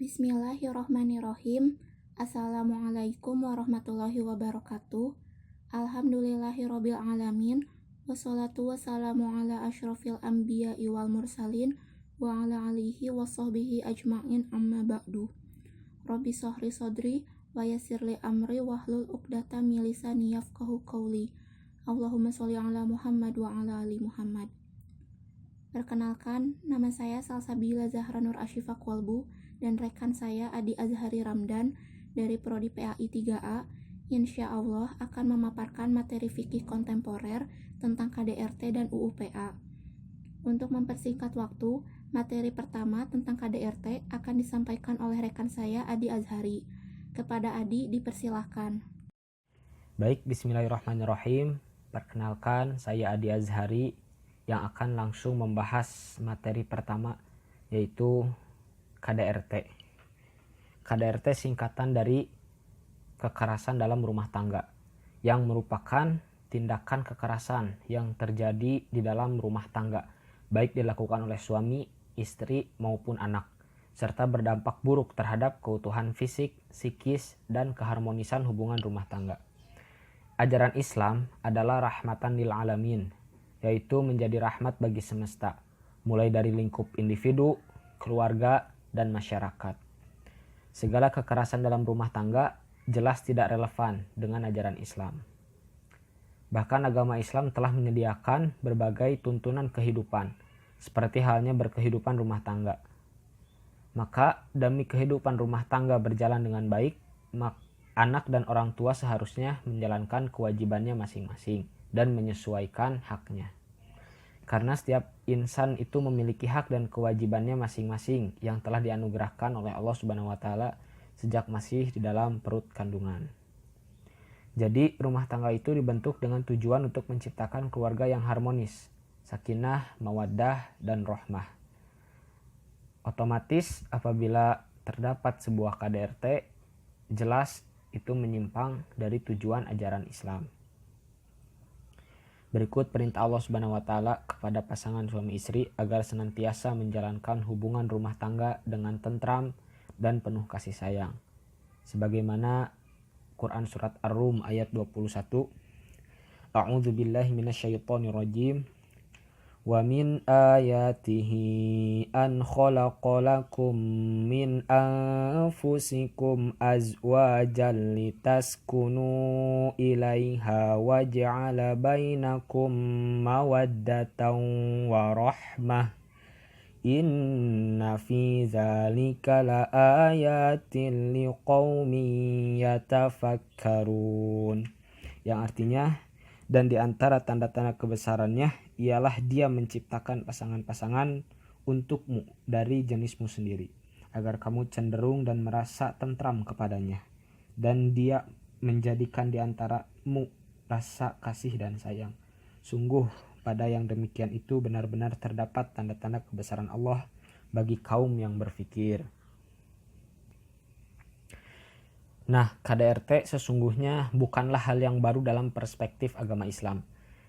Bismillahirrohmanirrohim. Assalamualaikum warahmatullahi wabarakatuh. Alhamdulillahirabbil alamin. Wassalatu wassalamu ala asyrofil anbiya'i wal mursalin wa ala alihi wassohbihi ajma'in amma ba'du. Rabbi sahri sodri wa yassirli amri wahlul uqdata min lisani yafqahu qawli. Allahumma sholli ala Muhammad wa ala ali Muhammad. Perkenalkan, nama saya Salsabila Zahra Nur Asyifa Kolbu dan rekan saya Adi Azhari Ramdan dari Prodi PAI 3A. Insya Allah akan memaparkan materi fikih kontemporer tentang KDRT dan UU-PA. Untuk mempersingkat waktu, materi pertama tentang KDRT akan disampaikan oleh rekan saya Adi Azhari. Kepada Adi dipersilahkan. Baik, bismillahirrahmanirrahim. Perkenalkan, saya Adi Azhari yang akan langsung membahas materi pertama, yaitu KDRT. KDRT singkatan dari kekerasan dalam rumah tangga, yang merupakan tindakan kekerasan yang terjadi di dalam rumah tangga, baik dilakukan oleh suami, istri, maupun anak, serta berdampak buruk terhadap keutuhan fisik, psikis, dan keharmonisan hubungan rumah tangga. Ajaran Islam adalah rahmatan lil alamin, yaitu menjadi rahmat bagi semesta, mulai dari lingkup individu, keluarga, dan masyarakat. Segala kekerasan dalam rumah tangga jelas tidak relevan dengan ajaran Islam. Bahkan agama Islam telah menyediakan berbagai tuntunan kehidupan, seperti halnya berkehidupan rumah tangga. Maka demi kehidupan rumah tangga berjalan dengan baik, anak dan orang tua seharusnya menjalankan kewajibannya masing-masing dan menyesuaikan haknya. Karena setiap insan itu memiliki hak dan kewajibannya masing-masing yang telah dianugerahkan oleh Allah Subhanahu wa taala sejak masih di dalam perut kandungan. Jadi rumah tangga itu dibentuk dengan tujuan untuk menciptakan keluarga yang harmonis, sakinah, mawaddah, dan rahmah. Otomatis apabila terdapat sebuah KDRT, jelas itu menyimpang dari tujuan ajaran Islam. Berikut perintah Allah Subhanahu wa taala kepada pasangan suami istri agar senantiasa menjalankan hubungan rumah tangga dengan tentram dan penuh kasih sayang. Sebagaimana Quran surat Ar-Rum ayat 21. A'udzubillahi minasyaitonirrajim. Wa min ayatihi an khalaqalakum min anfusikum azwajan litaskunu ilaiha wa ja'ala bainakum mawaddatan wa rahmah. Inna fi dzalika laayatin liqaumin yatafakkarun. Yang artinya, dan di antara tanda-tanda kebesarannya ialah Dia menciptakan pasangan-pasangan untukmu dari jenismu sendiri, agar kamu cenderung dan merasa tentram kepadanya, dan Dia menjadikan di antaramu rasa kasih dan sayang. Sungguh pada yang demikian itu benar-benar terdapat tanda-tanda kebesaran Allah bagi kaum yang berfikir. Nah, KDRT sesungguhnya bukanlah hal yang baru dalam perspektif agama Islam,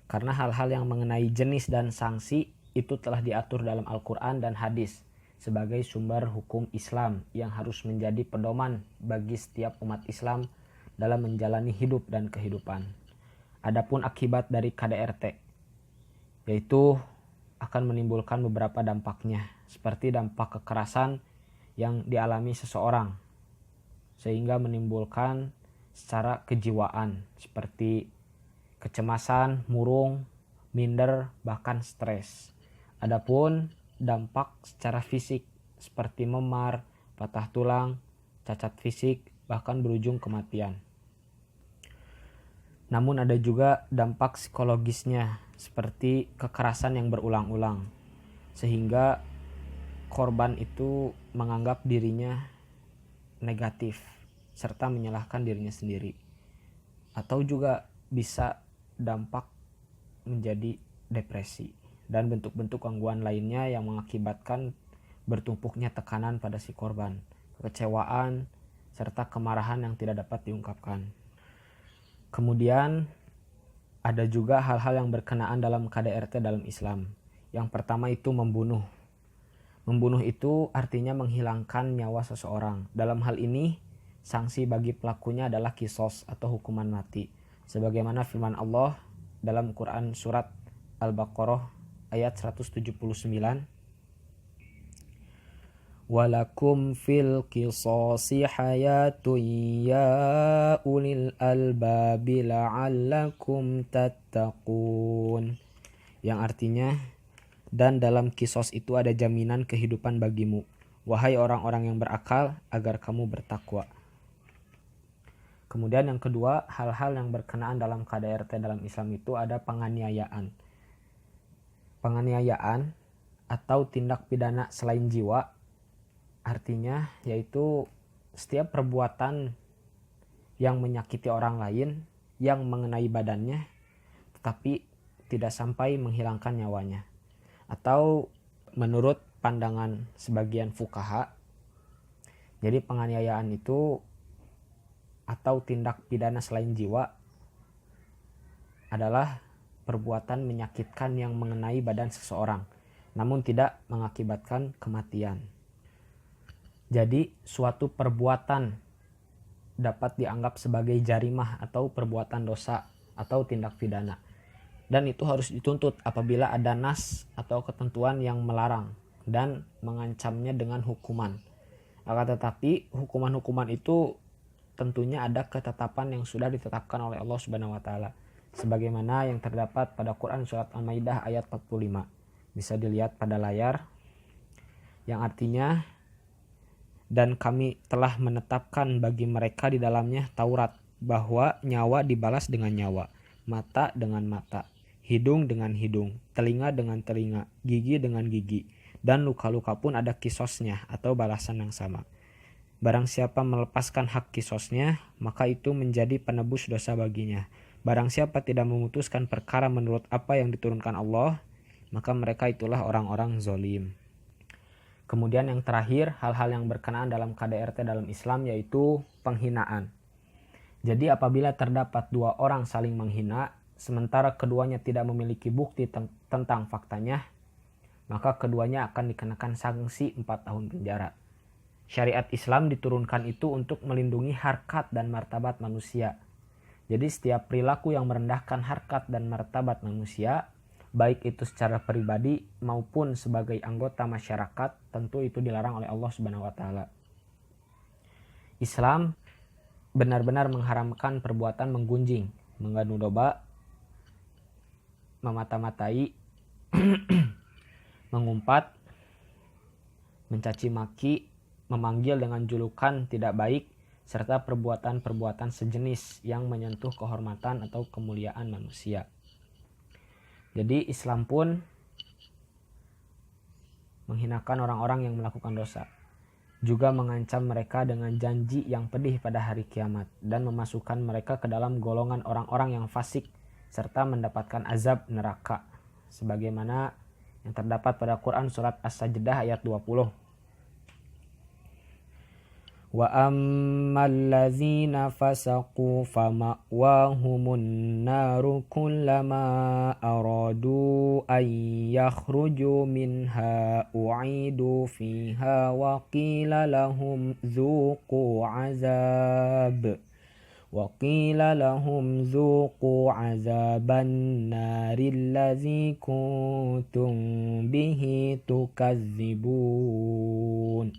karena hal-hal yang mengenai jenis dan sanksi itu telah diatur dalam Al-Quran dan hadis sebagai sumber hukum Islam yang harus menjadi pedoman bagi setiap umat Islam dalam menjalani hidup dan kehidupan. Adapun akibat dari KDRT, yaitu akan menimbulkan beberapa dampaknya, seperti dampak kekerasan yang dialami seseorang, sehingga menimbulkan secara kejiwaan seperti kecemasan, murung, minder, bahkan stres. Adapun dampak secara fisik seperti memar, patah tulang, cacat fisik, bahkan berujung kematian. Namun ada juga dampak psikologisnya seperti kekerasan yang berulang-ulang, sehingga korban itu menganggap dirinya negatif serta menyalahkan dirinya sendiri. Atau juga bisa dampak menjadi depresi dan bentuk-bentuk gangguan lainnya yang mengakibatkan bertumpuknya tekanan pada si korban, kekecewaan, serta kemarahan yang tidak dapat diungkapkan. Kemudian ada juga hal-hal yang berkenaan dalam KDRT dalam Islam. Yang pertama itu membunuh. Membunuh itu artinya menghilangkan nyawa seseorang. Dalam hal ini, sanksi bagi pelakunya adalah kisos atau hukuman mati. Sebagaimana firman Allah dalam Quran surat Al-Baqarah ayat 179. Walakum fil qisasi hayatun ya ulil albabi la'allakum tattaqun. Yang artinya, dan dalam kisos itu ada jaminan kehidupan bagimu, wahai orang-orang yang berakal, agar kamu bertakwa. Kemudian yang kedua, hal-hal yang berkenaan dalam KDRT dalam Islam itu ada penganiayaan. Penganiayaan atau tindak pidana selain jiwa artinya yaitu setiap perbuatan yang menyakiti orang lain yang mengenai badannya tetapi tidak sampai menghilangkan nyawanya. Atau menurut pandangan sebagian fuqaha, jadi penganiayaan itu atau tindak pidana selain jiwa adalah perbuatan menyakitkan yang mengenai badan seseorang namun tidak mengakibatkan kematian. Jadi suatu perbuatan dapat dianggap sebagai jarimah atau perbuatan dosa atau tindak pidana. Dan itu harus dituntut apabila ada nas atau ketentuan yang melarang dan mengancamnya dengan hukuman. Akan tetapi hukuman-hukuman itu tentunya ada ketetapan yang sudah ditetapkan oleh Allah Subhanahu wa taala. Sebagaimana yang terdapat pada Quran surat Al-Maidah ayat 45. Bisa dilihat pada layar. Yang artinya, dan kami telah menetapkan bagi mereka di dalamnya Taurat bahwa nyawa dibalas dengan nyawa, mata dengan mata, hidung dengan hidung, telinga dengan telinga, gigi dengan gigi, dan luka-luka pun ada kisosnya atau balasan yang sama. Barang siapa melepaskan hak kisosnya, maka itu menjadi penebus dosa baginya. Barang siapa tidak memutuskan perkara menurut apa yang diturunkan Allah, maka mereka itulah orang-orang zolim. Kemudian yang terakhir, hal-hal yang berkenaan dalam KDRT dalam Islam yaitu penghinaan. Jadi apabila terdapat dua orang saling menghina, sementara keduanya tidak memiliki bukti tentang faktanya, maka keduanya akan dikenakan sanksi 4 tahun penjara. Syariat Islam diturunkan itu untuk melindungi harkat dan martabat manusia. Jadi setiap perilaku yang merendahkan harkat dan martabat manusia, baik itu secara pribadi maupun sebagai anggota masyarakat, tentu itu dilarang oleh Allah Subhanahu wa taala. Islam benar-benar mengharamkan perbuatan menggunjing, mengadu domba, memata-matai, mengumpat, mencaci maki, memanggil dengan julukan tidak baik, serta perbuatan-perbuatan sejenis yang menyentuh kehormatan atau kemuliaan manusia. Jadi Islam pun menghinakan orang-orang yang melakukan dosa, juga mengancam mereka dengan janji yang pedih pada hari kiamat dan memasukkan mereka ke dalam golongan orang-orang yang fasik serta mendapatkan azab neraka sebagaimana yang terdapat pada Quran surat As-Sajdah ayat 20. Wa ammal ladzina fasaqu fama'wahumun naru kullama aradu ay yakhruju minha u'idu fiha wa qila lahum dzuqu azaban naril ladzi kuntum bihi tukadzibun.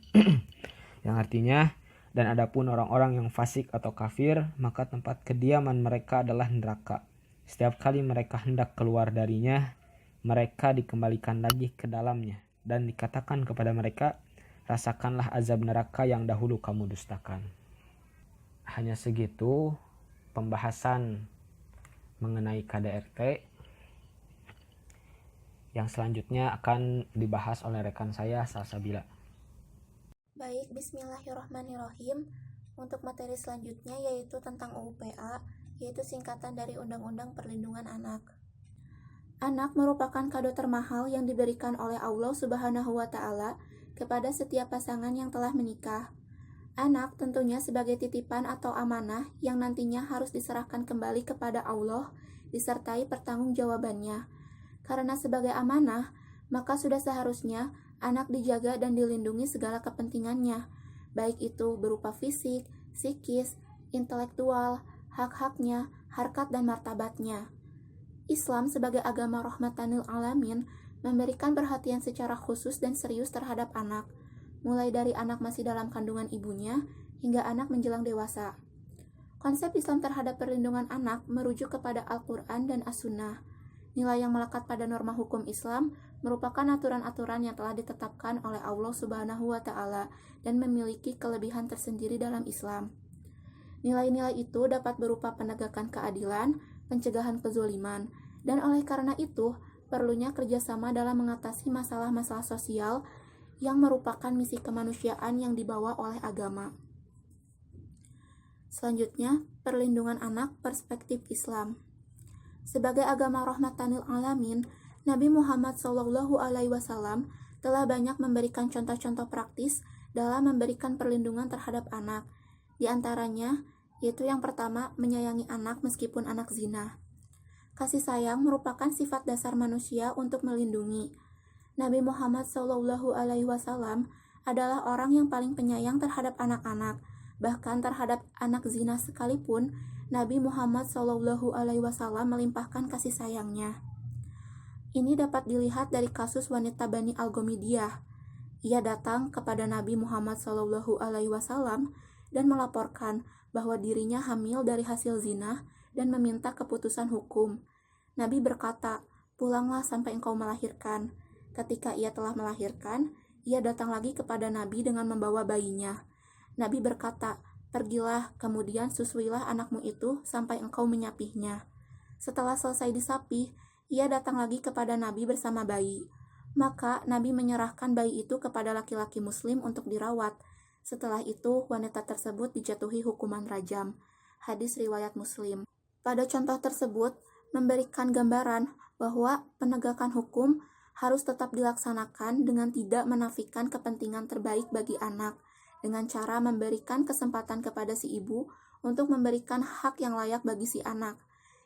Yang artinya, dan adapun orang-orang yang fasik atau kafir, maka tempat kediaman mereka adalah neraka. Setiap kali mereka hendak keluar darinya, mereka dikembalikan lagi ke dalamnya. Dan dikatakan kepada mereka, rasakanlah azab neraka yang dahulu kamu dustakan. Hanya segitu pembahasan mengenai KDRT. Yang selanjutnya akan dibahas oleh rekan saya, Salsabila. Baik, bismillahirrahmanirrahim. Untuk materi selanjutnya yaitu tentang UPA, yaitu singkatan dari Undang-Undang Perlindungan Anak. Anak merupakan kado termahal yang diberikan oleh Allah Subhanahu wa taala kepada setiap pasangan yang telah menikah. Anak tentunya sebagai titipan atau amanah yang nantinya harus diserahkan kembali kepada Allah disertai pertanggungjawabannya. Karena sebagai amanah, maka sudah seharusnya Anak dijaga dan dilindungi segala kepentingannya, baik itu berupa fisik, psikis, intelektual, hak-haknya, harkat dan martabatnya. Islam sebagai agama rahmatan lil alamin memberikan perhatian secara khusus dan serius terhadap anak, mulai dari anak masih dalam kandungan ibunya hingga anak menjelang dewasa. Konsep Islam terhadap perlindungan anak merujuk kepada Al-Quran dan As-Sunnah. Nilai yang melekat pada norma hukum Islam merupakan aturan-aturan yang telah ditetapkan oleh Allah Subhanahu wa Ta'ala dan memiliki kelebihan tersendiri dalam Islam. Nilai-nilai itu dapat berupa penegakan keadilan, pencegahan kezaliman, dan oleh karena itu perlunya kerjasama dalam mengatasi masalah-masalah sosial yang merupakan misi kemanusiaan yang dibawa oleh agama. Selanjutnya, perlindungan anak perspektif Islam. Sebagai agama rahmatan lil alamin, Nabi Muhammad SAW telah banyak memberikan contoh-contoh praktis dalam memberikan perlindungan terhadap anak. Di antaranya, yaitu yang pertama, menyayangi anak meskipun anak zina. Kasih sayang merupakan sifat dasar manusia untuk melindungi. Nabi Muhammad SAW adalah orang yang paling penyayang terhadap anak-anak, bahkan terhadap anak zina sekalipun. Nabi Muhammad SAW melimpahkan kasih sayangnya. Ini dapat dilihat dari kasus wanita Bani Al-Ghamidiyah. Ia datang kepada Nabi Muhammad SAW dan melaporkan bahwa dirinya hamil dari hasil zina dan meminta keputusan hukum. Nabi berkata, "Pulanglah sampai engkau melahirkan." Ketika ia telah melahirkan, ia datang lagi kepada Nabi dengan membawa bayinya. Nabi berkata, "Pergilah, kemudian susuilah anakmu itu sampai engkau menyapihnya." Setelah selesai disapih, ia datang lagi kepada Nabi bersama bayi. Maka Nabi menyerahkan bayi itu kepada laki-laki muslim untuk dirawat. Setelah itu, wanita tersebut dijatuhi hukuman rajam. Hadis riwayat Muslim. Pada contoh tersebut, memberikan gambaran bahwa penegakan hukum harus tetap dilaksanakan dengan tidak menafikan kepentingan terbaik bagi anak, dengan cara memberikan kesempatan kepada si ibu untuk memberikan hak yang layak bagi si anak,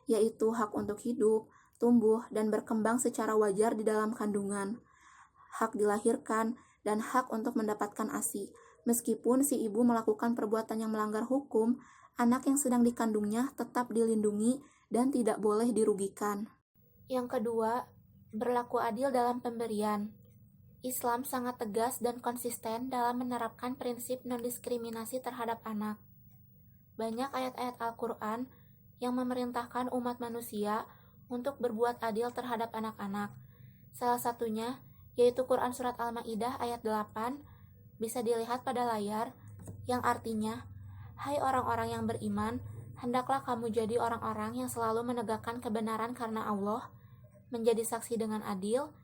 yaitu hak untuk hidup, tumbuh, dan berkembang secara wajar di dalam kandungan, hak dilahirkan, dan hak untuk mendapatkan ASI. Meskipun si ibu melakukan perbuatan yang melanggar hukum, anak yang sedang dikandungnya tetap dilindungi dan tidak boleh dirugikan. Yang kedua, berlaku adil dalam pemberian. Islam sangat tegas dan konsisten dalam menerapkan prinsip non-diskriminasi terhadap anak. Banyak ayat-ayat Al-Quran yang memerintahkan umat manusia untuk berbuat adil terhadap anak-anak. Salah satunya yaitu Quran Surat Al-Ma'idah ayat 8, bisa dilihat pada layar, yang artinya, "Hai orang-orang yang beriman, hendaklah kamu jadi orang-orang yang selalu menegakkan kebenaran karena Allah, menjadi saksi dengan adil,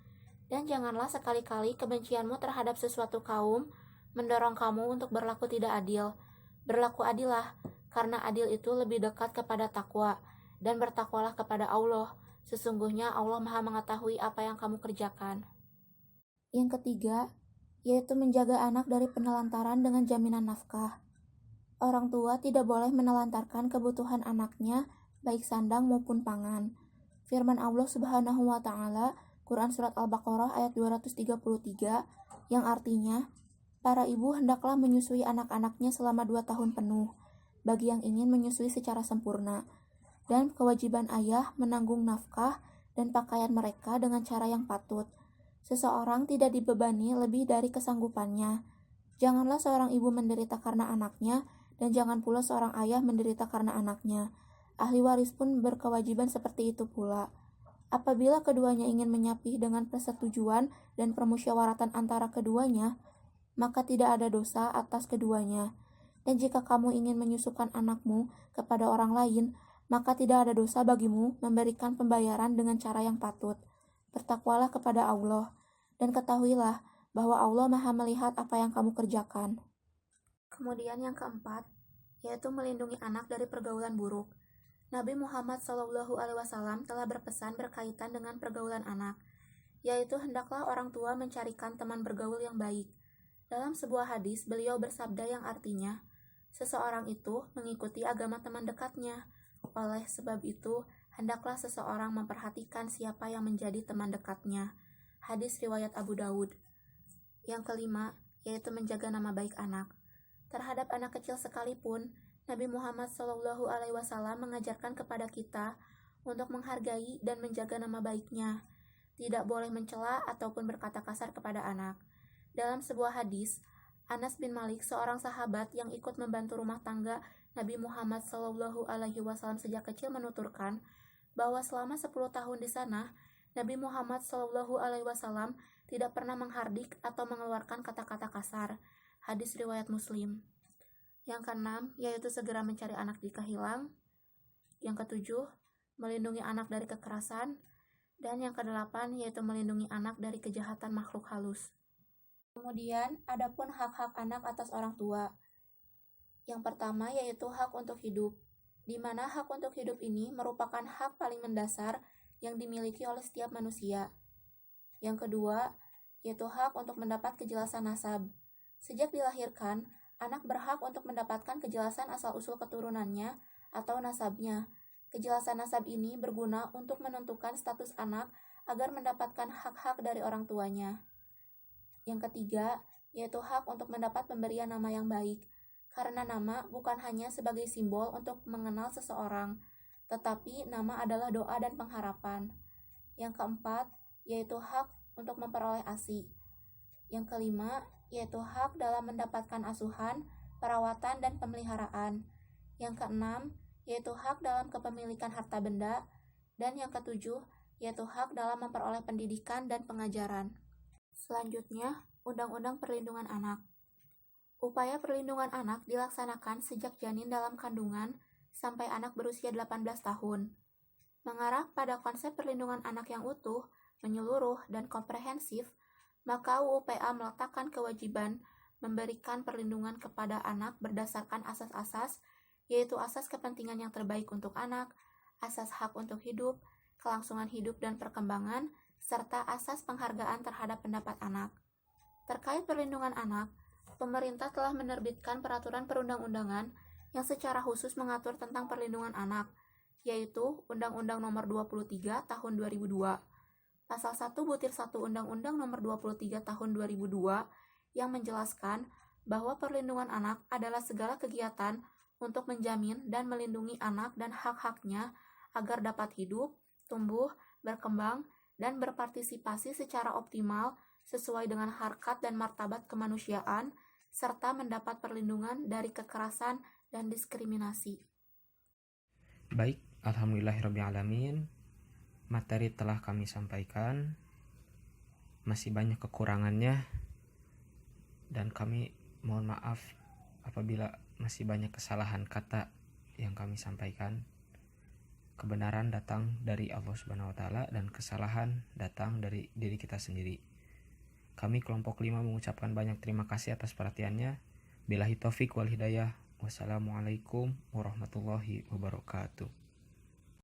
dan janganlah sekali-kali kebencianmu terhadap sesuatu kaum mendorong kamu untuk berlaku tidak adil. Berlaku adillah, karena adil itu lebih dekat kepada takwa, dan bertakwalah kepada Allah. Sesungguhnya Allah Maha mengetahui apa yang kamu kerjakan." Yang ketiga, yaitu menjaga anak dari penelantaran dengan jaminan nafkah. Orang tua tidak boleh menelantarkan kebutuhan anaknya, baik sandang maupun pangan. Firman Allah Subhanahu wa Ta'ala, Quran Surat Al-Baqarah ayat 233, yang artinya, "Para ibu hendaklah menyusui anak-anaknya selama 2 tahun penuh, bagi yang ingin menyusui secara sempurna, dan kewajiban ayah menanggung nafkah dan pakaian mereka dengan cara yang patut. Seseorang tidak dibebani lebih dari kesanggupannya. Janganlah seorang ibu menderita karena anaknya, dan jangan pula seorang ayah menderita karena anaknya. Ahli waris pun berkewajiban seperti itu pula. Apabila keduanya ingin menyapih dengan persetujuan dan permusyawaratan antara keduanya, maka tidak ada dosa atas keduanya. Dan jika kamu ingin menyusukan anakmu kepada orang lain, maka tidak ada dosa bagimu memberikan pembayaran dengan cara yang patut. Bertakwalah kepada Allah, dan ketahuilah bahwa Allah Maha melihat apa yang kamu kerjakan." Kemudian yang keempat, yaitu melindungi anak dari pergaulan buruk. Nabi Muhammad SAW telah berpesan berkaitan dengan pergaulan anak, yaitu hendaklah orang tua mencarikan teman bergaul yang baik. Dalam sebuah hadis, beliau bersabda yang artinya, "Seseorang itu mengikuti agama teman dekatnya. Oleh sebab itu, hendaklah seseorang memperhatikan siapa yang menjadi teman dekatnya." Hadis riwayat Abu Daud. Yang kelima, yaitu menjaga nama baik anak. Terhadap anak kecil sekalipun, Nabi Muhammad SAW mengajarkan kepada kita untuk menghargai dan menjaga nama baiknya. Tidak boleh mencela ataupun berkata kasar kepada anak. Dalam sebuah hadis, Anas bin Malik, seorang sahabat yang ikut membantu rumah tangga Nabi Muhammad SAW sejak kecil, menuturkan bahwa selama 10 tahun di sana, Nabi Muhammad SAW tidak pernah menghardik atau mengeluarkan kata-kata kasar. Hadis riwayat Muslim. Yang keenam, yaitu segera mencari anak jika hilang. Yang ketujuh, melindungi anak dari kekerasan. Dan yang kedelapan, yaitu melindungi anak dari kejahatan makhluk halus. Kemudian, adapun hak-hak anak atas orang tua. Yang pertama, yaitu hak untuk hidup, di mana hak untuk hidup ini merupakan hak paling mendasar yang dimiliki oleh setiap manusia. Yang kedua, yaitu hak untuk mendapat kejelasan nasab. Sejak dilahirkan, anak berhak untuk mendapatkan kejelasan asal-usul keturunannya atau nasabnya. Kejelasan nasab ini berguna untuk menentukan status anak agar mendapatkan hak-hak dari orang tuanya. Yang ketiga, yaitu hak untuk mendapat pemberian nama yang baik, karena nama bukan hanya sebagai simbol untuk mengenal seseorang, tetapi nama adalah doa dan pengharapan. Yang keempat, yaitu hak untuk memperoleh ASI. Yang kelima, yaitu hak dalam mendapatkan asuhan, perawatan, dan pemeliharaan. Yang keenam, yaitu hak dalam kepemilikan harta benda. Dan yang ketujuh, yaitu hak dalam memperoleh pendidikan dan pengajaran. Selanjutnya, Undang-Undang Perlindungan Anak. Upaya perlindungan anak dilaksanakan sejak janin dalam kandungan sampai anak berusia 18 tahun. Mengarah pada konsep perlindungan anak yang utuh, menyeluruh, dan komprehensif, maka UU-PA meletakkan kewajiban memberikan perlindungan kepada anak berdasarkan asas-asas, yaitu asas kepentingan yang terbaik untuk anak, asas hak untuk hidup, kelangsungan hidup dan perkembangan, serta asas penghargaan terhadap pendapat anak. Terkait perlindungan anak, pemerintah telah menerbitkan peraturan perundang-undangan yang secara khusus mengatur tentang perlindungan anak, yaitu Undang-Undang Nomor 23 Tahun 2002. Pasal 1 Butir 1 Undang-Undang Nomor 23 Tahun 2002 yang menjelaskan bahwa perlindungan anak adalah segala kegiatan untuk menjamin dan melindungi anak dan hak-haknya agar dapat hidup, tumbuh, berkembang, dan berpartisipasi secara optimal sesuai dengan harkat dan martabat kemanusiaan, serta mendapat perlindungan dari kekerasan dan diskriminasi. Baik, alhamdulillahirrabbilalamin. Materi telah kami sampaikan. Masih banyak kekurangannya, dan kami mohon maaf apabila masih banyak kesalahan kata yang kami sampaikan. Kebenaran datang dari Allah Subhanahu wa Ta'ala, dan kesalahan datang dari diri kita sendiri. Kami kelompok 5 mengucapkan banyak terima kasih atas perhatiannya. Billahi taufik wal hidayah. Wassalamualaikum warahmatullahi wabarakatuh.